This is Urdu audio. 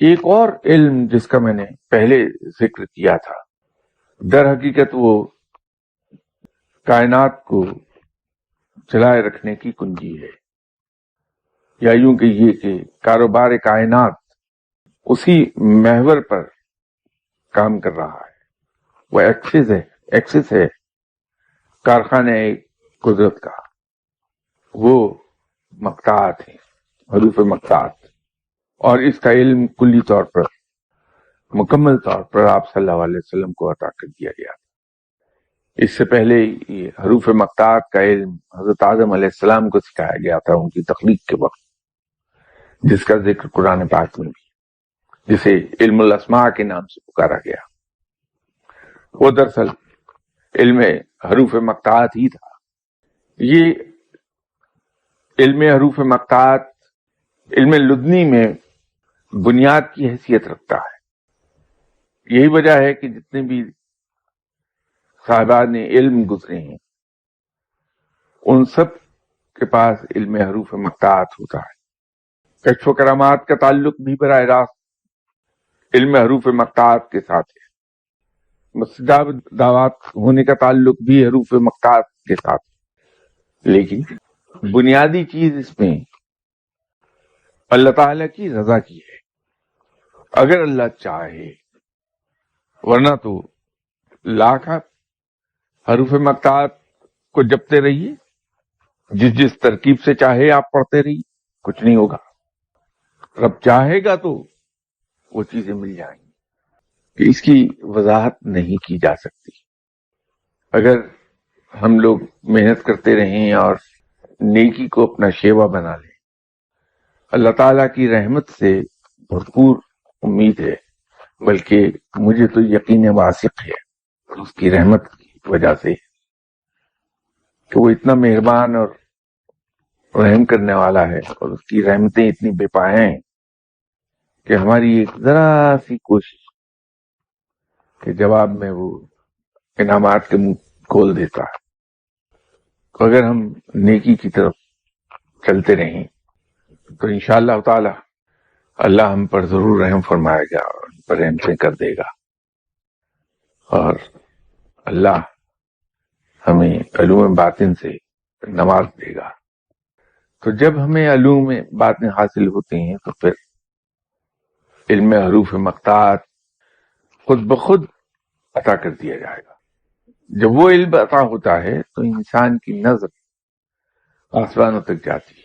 ایک اور علم جس کا میں نے پہلے ذکر کیا تھا، در حقیقت وہ کائنات کو چلائے رکھنے کی کنجی ہے، یا یوں کہیے کہ کاروبار کائنات اسی محور پر کام کر رہا ہے، وہ ایکسس ہے کارخانے قدرت کا، وہ مقطعات ہیں، حروف مقطعات، اور اس کا علم کلی طور پر مکمل طور پر آپ صلی اللہ علیہ وسلم کو عطا کر دیا گیا تھا۔ اس سے پہلے یہ حروف مقطعات کا علم حضرت آدم علیہ السلام کو سکھایا گیا تھا ان کی تخلیق کے وقت، جس کا ذکر قرآن پاک میں بھی، جسے علم الاسماء کے نام سے پکارا گیا، وہ دراصل علم حروف مقطعات ہی تھا۔ یہ علم حروف مقطعات علم لدنی میں بنیاد کی حیثیت رکھتا ہے۔ یہی وجہ ہے کہ جتنے بھی صاحبان علم گزرے ہیں ان سب کے پاس علم حروف مقطعات ہوتا ہے۔ کشف و کرامات کا تعلق بھی براہ راست علم حروف مقطعات کے ساتھ ہے، مستجاب دعوات ہونے کا تعلق بھی حروف مقطعات کے ساتھ ہے، لیکن بنیادی چیز اس میں اللہ تعالیٰ کی رضا کی ہے۔ اگر اللہ چاہے، ورنہ تو لاکھ حروف مقطعات کو جپتے رہیے، جس ترکیب سے چاہے آپ پڑھتے رہیے، کچھ نہیں ہوگا۔ رب چاہے گا تو وہ چیزیں مل جائیں گی، کہ اس کی وضاحت نہیں کی جا سکتی۔ اگر ہم لوگ محنت کرتے رہیں اور نیکی کو اپنا شیوا بنا لیں، اللہ تعالیٰ کی رحمت سے بھرپور امید ہے، بلکہ مجھے تو یقین واثق ہے اس کی رحمت کی وجہ سے کہ وہ اتنا مہربان اور رحم کرنے والا ہے، اور اس کی رحمتیں اتنی بے پایہ ہیں کہ ہماری ایک ذرا سی کوشش کے جواب میں وہ انعامات کے منہ کھول دیتا ہے۔ تو اگر ہم نیکی کی طرف چلتے رہیں تو انشاءاللہ تعالی اللہ ہم پر ضرور رحم فرمائے گا اور ہم پر رحمتیں کر دے گا، اور اللہ ہمیں علوم باطن سے نواز دے گا۔ تو جب ہمیں علوم باطن حاصل ہوتے ہیں تو پھر علم حروف مقطعات خود بخود عطا کر دیا جائے گا۔ جب وہ علم عطا ہوتا ہے تو انسان کی نظر آسمانوں تک جاتی ہے،